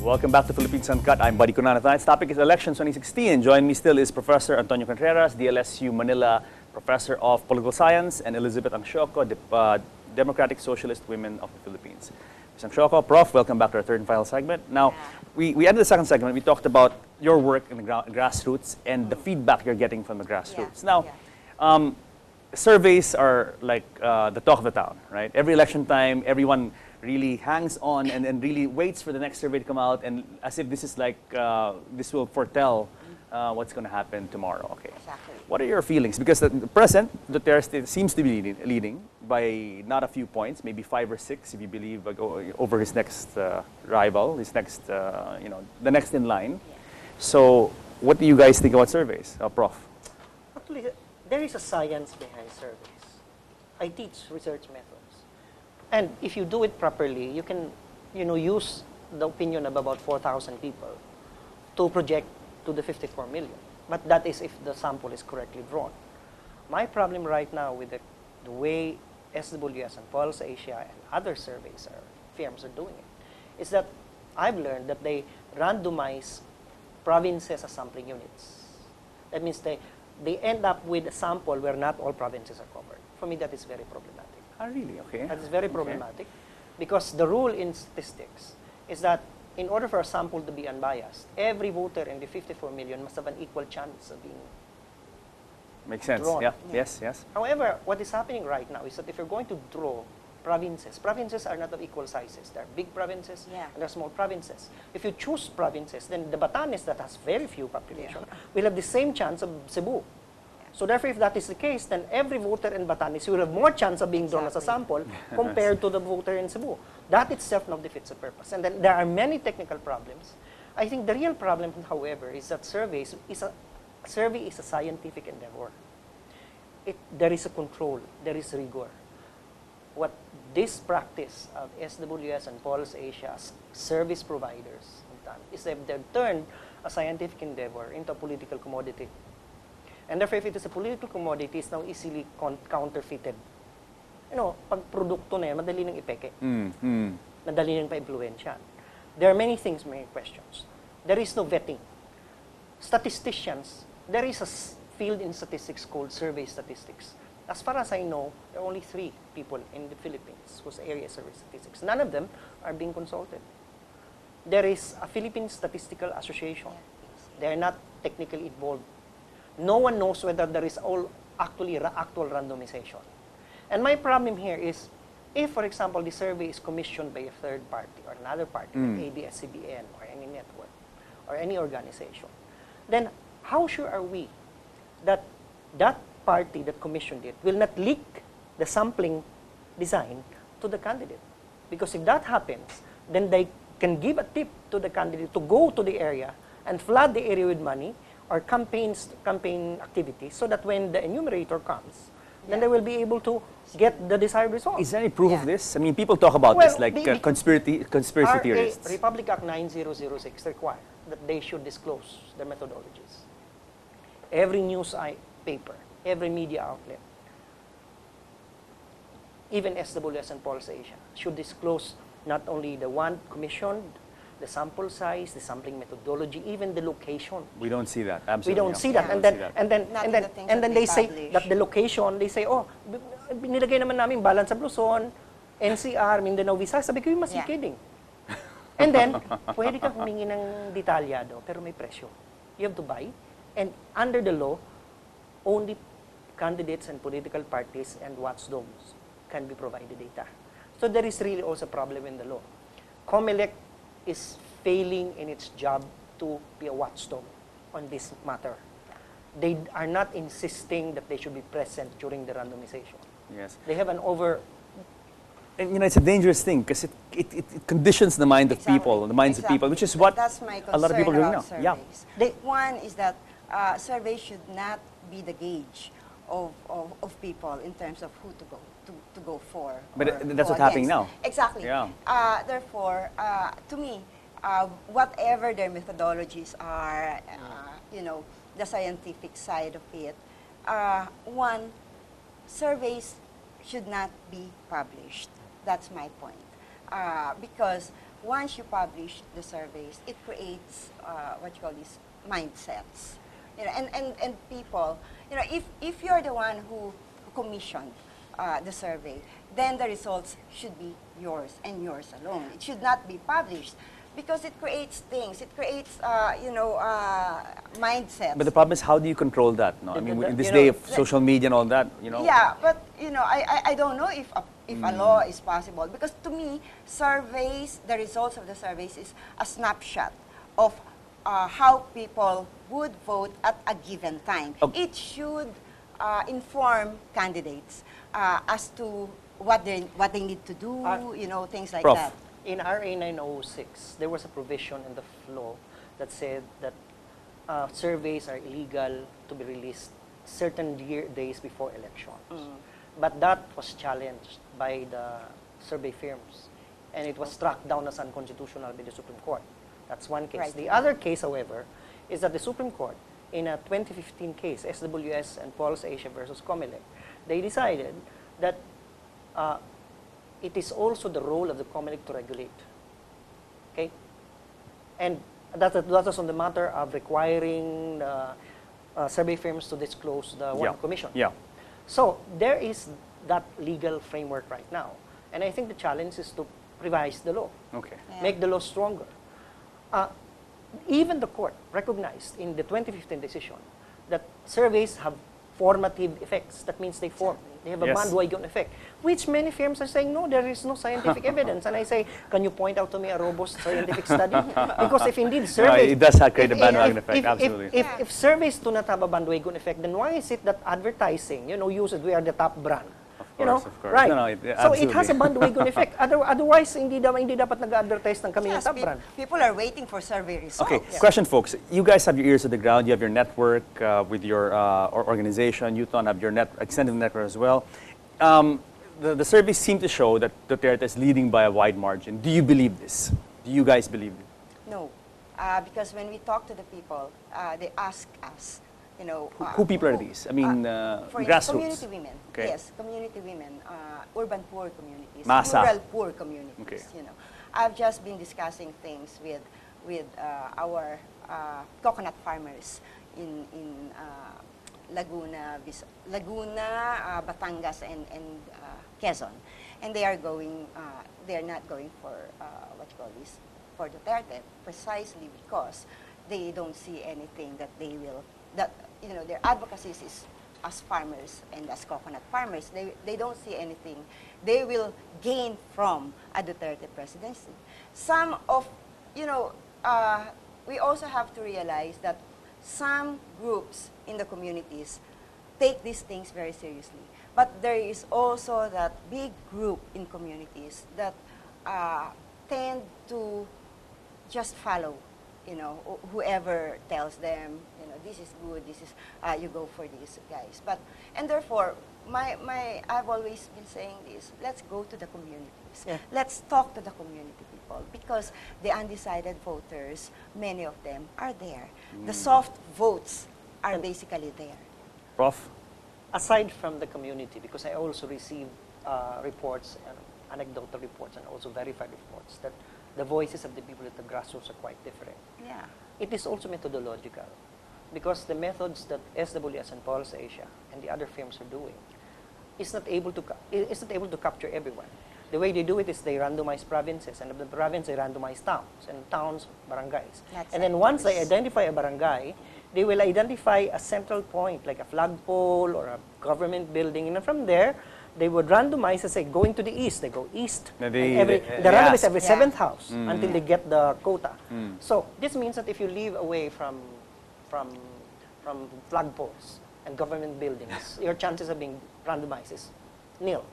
Welcome back to Philippines Uncut. I'm Buddy Cunan. Tonight's topic is elections 2016. Join me still is Professor Antonio Contreras, DLSU Manila Professor of Political Science, and Elizabeth Angsioco, Democratic Socialist Women of the Philippines. Ms. Angsioco, Prof, welcome back to our third and final segment. Now, we ended the second segment. We talked about your work in the grassroots and the feedback you're getting from the grassroots. Now, surveys are like the talk of the town, right? Every election time, everyone really hangs on and really waits for the next survey to come out, and as if this is like, this will foretell what's going to happen tomorrow. Okay. Exactly. What are your feelings? Because the present, Duterte seems to be leading by not a few points, maybe 5 or 6, if you believe, over his next rival, his next, the next in line. Yeah. So, what do you guys think about surveys, Prof? Actually, there is a science behind surveys. I teach research methods. And if you do it properly, you can, use the opinion of about 4,000 people to project to the 54 million. But that is if the sample is correctly drawn. My problem right now with the way SWS and Pulse Asia and other firms are doing it, is that I've learned that they randomize provinces as sampling units. That means they end up with a sample where not all provinces are covered. For me, that is very problematic. Oh, really? Okay. That is very problematic because the rule in statistics is that in order for a sample to be unbiased, every voter in the 54 million must have an equal chance of being Makes sense. drawn. Yeah. Yes. Yes. However, what is happening right now is that if you're going to draw provinces are not of equal sizes. There are big provinces and there are small provinces. If you choose provinces, then the Batanes that has very few population will have the same chance of Cebu. So therefore, if that is the case, then every voter in Batanes will have more chance of being drawn as a sample compared to the voter in Cebu. That itself now defeats the purpose. And then there are many technical problems. I think the real problem, however, is that survey is a scientific endeavor. There is a control, there is rigor. What this practice of SWS and Pulse Asia's service providers have done is they've turned a scientific endeavor into a political commodity. And therefore, if it is a political commodity, it's now easily counterfeited. Pag produkto na yan, madali nang ipeke. Madali nang pa-impluensyan. There are many things, many questions. There is no vetting. Statisticians, there is a field in statistics called survey statistics. As far as I know, there are only 3 people in the Philippines whose area is survey statistics. None of them are being consulted. There is a Philippine Statistical Association. They are not technically involved. No one knows whether there is actual randomization. And my problem here is, if, for example, the survey is commissioned by a third party or another party, like ABS-CBN or any network or any organization, then how sure are we that that party that commissioned it will not leak the sampling design to the candidate? Because if that happens, then they can give a tip to the candidate to go to the area and flood the area with money or campaign activities, so that when the enumerator comes, then they will be able to get the desired result. Is there any proof of this? I mean, people talk about this, like conspiracy theorists. Republic Act 9006 require that they should disclose their methodologies. Every news paper, every media outlet, even SWS and Pulse Asia, should disclose not only the one commissioned, the sample size, the sampling methodology, even the location. We don't see that. Absolutely. We don't see that. And then they say that the location, they say, nilagay naman namin Balan sa Luzon, NCR, Mindanao, Visayas. Sabi ko, you must be kidding. And then, pwede kang humingi ng detalyado, pero may presyo. You have to buy. And under the law, only candidates and political parties and watchdogs can be provided data. So there is really also a problem in the law. COMELEC is failing in its job to be a watchdog on this matter. They are not insisting that they should be present during the randomization. Yes. They have an And it's a dangerous thing because it conditions the mind of people, the minds of people, which is what a lot of people are doing now. Surveys. One is that surveys should not be the gauge of people in terms of who to go for. But that's what's happening now. Exactly. Yeah. Therefore, to me, whatever their methodologies are, the scientific side of it, surveys should not be published. That's my point. because once you publish the surveys, it creates what you call these mindsets. You know, and people, you know, if you're the one who commissioned the survey, then the results should be yours and yours alone. It should not be published because it creates things. It creates, you know, mindsets. But the problem is, how do you control that? No, I mean, in this you day know, of social media and all that, you know. Yeah, but you know, I don't know if a law is possible, because to me, surveys, the results of the surveys is a snapshot of how people would vote at a given time. Okay. It should inform candidates as to what they need to do, you know, things like Prof. that. In RA 906, there was a provision in the law that said that surveys are illegal to be released certain days before elections. But that was challenged by the survey firms, and it was struck down as unconstitutional by the Supreme Court. That's one case. Right. The other case, however, is that the Supreme Court, in a 2015 case, SWS and Pulse Asia versus Comelec, they decided that it is also the role of the Comelec to regulate. Okay? And that was on the matter of requiring survey firms to disclose the one commission. Yeah. So there is that legal framework right now. And I think the challenge is to revise the law, Okay. Yeah. make the law stronger. Even the court recognized in the 2015 decision that surveys have formative effects. That means they form. They have a Yes. bandwagon effect, which many firms are saying, no, there is no scientific evidence. And I say, can you point out to me a robust scientific study? Because if indeed surveys... it does have create a if- bandwagon if- effect, if- absolutely. If surveys do not have a bandwagon effect, then why is it that advertising, uses we are the top brand? Of course. Right? No, no, so it has a absolutely. bandwagon effect. Otherwise, hindi dapat nag-advertise ng kami ng Yes, top brand. people are waiting for survey results. Okay, question, folks. You guys have your ears to the ground. You have your network with your organization. Youthon have your extended network as well. The surveys seem to show that Duterte is leading by a wide margin. Do you believe this? Do you guys believe it? No, because when we talk to the people, they ask us, you know... Who people are these? I mean, for grassroots. community women. Okay. Yes, community women, urban poor communities, Masa. rural poor communities. Okay. You know, I've just been discussing things with our coconut farmers in Laguna, Batangas, and Quezon, and they are going. They are not going for what you call this, for Duterte, precisely because they don't see anything that they will, that, you know, their advocacy is as farmers and as coconut farmers. They don't see anything they will gain from a Duterte presidency. Some of, you know, we also have to realize that some groups in the communities take these things very seriously. But there is also that big group in communities that tend to just follow, you know, whoever tells them, you know, this is good, this is, you go for these guys. But, and therefore, I've always been saying this, let's go to the communities. Yeah. Let's talk to the community people, because the undecided voters, many of them are there. The soft votes are basically there. Prof? Aside from the community, because I also receive reports, anecdotal reports, and also verified reports, that the voices of the people at the grassroots are quite different. Yeah. It is also methodological, because the methods that SWS and Pulse Asia and the other firms are doing is not able to capture everyone. The way they do it is they randomize provinces, and of the province they randomize towns, and towns, barangays. That's And then it. once they identify a barangay, they will identify a central point, like a flagpole or a government building, and from there, they would randomize and say, going to the east, they go east. Now And they the randomize ask. every Yeah. seventh house until they get the quota. So this means that if you live away from flagpoles and government buildings, your chances of being randomized is nil.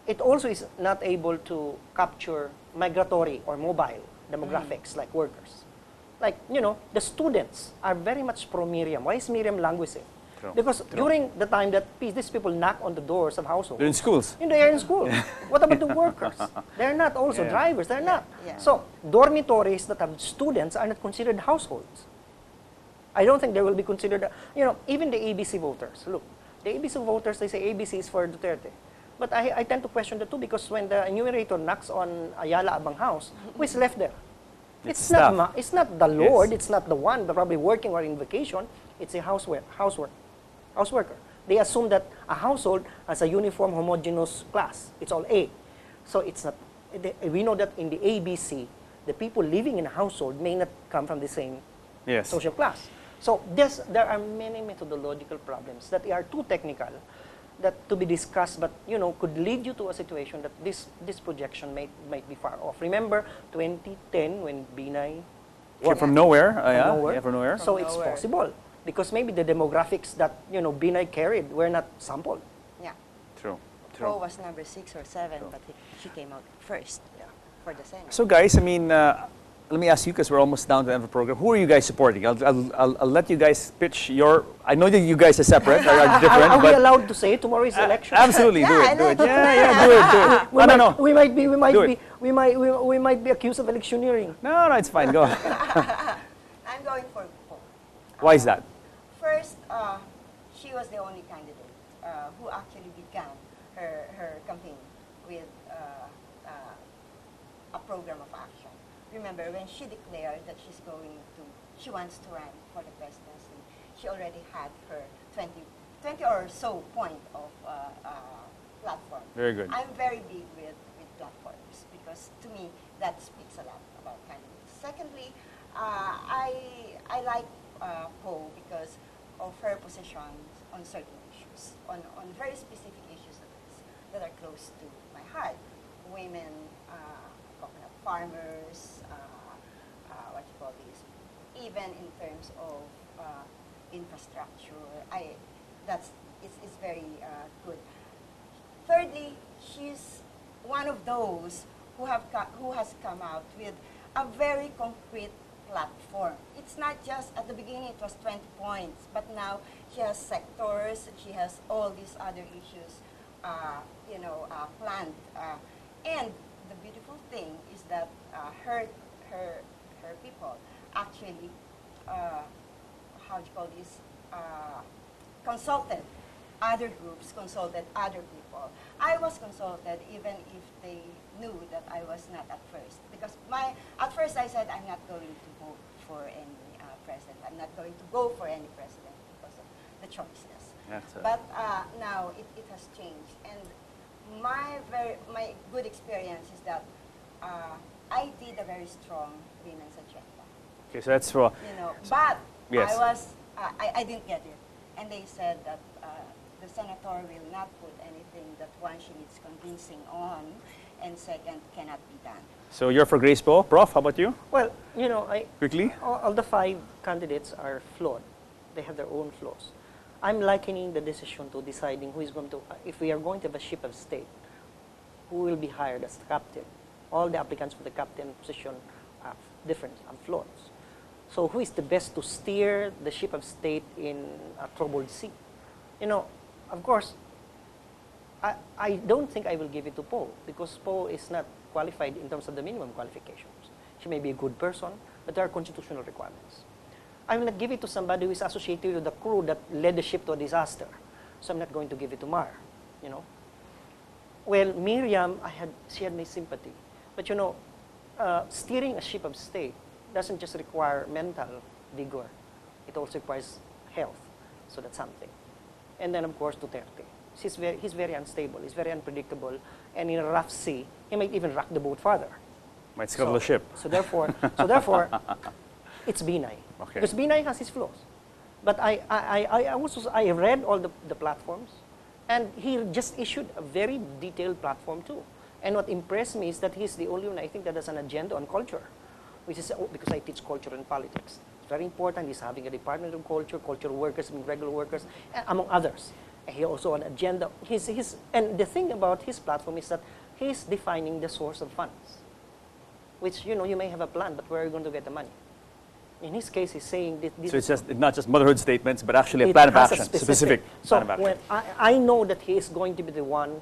It also is not able to capture migratory or mobile demographics like workers. Like, you know, the students are very much pro-Miriam. Why is Miriam languishing? True. Because True. during the time that these people knock on the doors of households, They're in schools. they are in school. What about the workers? They're not also Yeah. drivers. They're not. Yeah. So dormitories that have students are not considered households. I don't think they will be considered. You know, even the ABC voters. Look, the ABC voters, they say ABC is for Duterte. But I tend to question the two because when the enumerator knocks on Ayala Abang house, who is left there? It's It's not the Lord, Yes. it's not the one probably working or in vacation, it's a houseworker. They assume that a household has a uniform homogeneous class. It's all A. So it's not, we know that in the ABC, the people living in a household may not come from the same Yes. social class. So there are many methodological problems that are too technical that to be discussed, but could lead you to a situation that this projection might be far off. Remember 2010 when Binay Came from nowhere. Yeah. nowhere. Yeah, from nowhere. So From it's nowhere. possible because maybe the demographics that Binay carried were not sampled. Yeah. True. Poe True. was number 6 or 7, but she came out first for the Senate. So guys, I mean, let me ask you because we're almost down to the end of the program. Who are you guys supporting? I'll let you guys pitch your. I know that you guys are separate, are different, Are we but allowed to say tomorrow is election? absolutely do Yeah, it, do it. I Yeah, do it. We I don't might, know. we might be accused of electioneering. No, it's fine. Go. I'm going for Poe. Why is that? First, she was the only candidate who actually began her campaign with a program of action. Remember, when she declared that she wants to run for the presidency, she already had her 20 or so point of platform. Very good. I'm very big with platforms because to me that speaks a lot about candidates. Secondly, I like Poe because of her positions on certain issues, on very specific issues that are close to my heart. Women, coconut farmers, what you call this, even in terms of infrastructure, it's very good. Thirdly, she's one of those who has come out with a very concrete platform. It's not just at the beginning it was 20 points, but now she has sectors, she has all these other issues, planned. And the beautiful thing is that her people actually, how do you call this, consulted other groups, consulted other people. I was consulted even if they knew that I was not at first. Because at first I said I'm not going to vote for any president. I'm not going to go for any president because of the choices. But now it has changed. And my good experience is that I did a very strong women's agenda. Okay, so that's for. But Yes. I didn't get it. And they said that the senator will not put anything that one, she needs convincing on, and second, cannot be done. So you're for Grace Poe, Prof. How about you? Well, Quickly. all the 5 candidates are flawed. They have their own flaws. I'm likening the decision to deciding who is going to, if we are going to have a ship of state, who will be hired as the captain. All the applicants for the captain position are different, have flaws. So who is the best to steer the ship of state in a troubled sea? Of course, I don't think I will give it to Poe because Poe is not qualified in terms of the minimum qualifications. She may be a good person, but there are constitutional requirements. I will not give it to somebody who is associated with the crew that led the ship to a disaster. So I'm not going to give it to Mar, Well, Miriam, she had my sympathy. But steering a ship of state doesn't just require mental vigor. It also requires health. So that's something. And then, of course, Duterte. He's very unstable. He's very unpredictable. And in a rough sea, he might even rock the boat farther. Might scuttle the ship. So therefore, it's Binay. Okay. Because Binay has his flaws. But I read all the platforms, and he just issued a very detailed platform too. And what impressed me is that he's the only one I think that has an agenda on culture, which is because I teach culture and politics. It's very important. He's having a department of culture, cultural workers, regular workers, among others. And he also an agenda. And the thing about his platform is that he's defining the source of funds, which you may have a plan, but where are you going to get the money? In his case, he's saying this. So it's not just motherhood statements, but actually a plan of action, specific So plan of action. when I know that he is going to be the one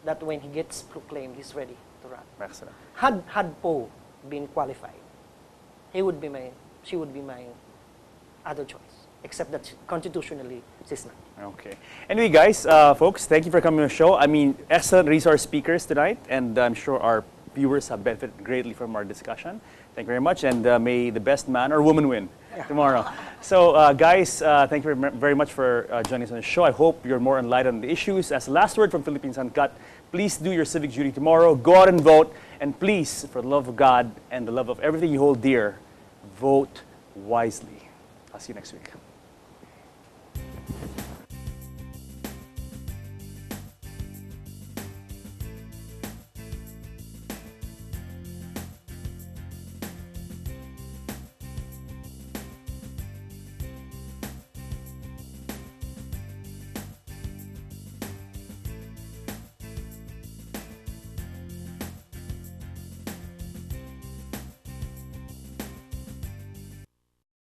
that when he gets proclaimed, he's ready to run. Excellent. Had Poe been qualified, she would be my other choice. except that constitutionally she's not. Okay. Anyway, guys, folks, thank you for coming on the show. I mean, excellent resource speakers tonight, and I'm sure our viewers have benefited greatly from our discussion. Thank you very much, and may the best man or woman win tomorrow. So, guys, thank you very much for joining us on the show. I hope you're more enlightened on the issues. As the last word from Philippines Uncut, please do your civic duty tomorrow. Go out and vote, and please, for the love of God and the love of everything you hold dear, vote wisely. I'll see you next week.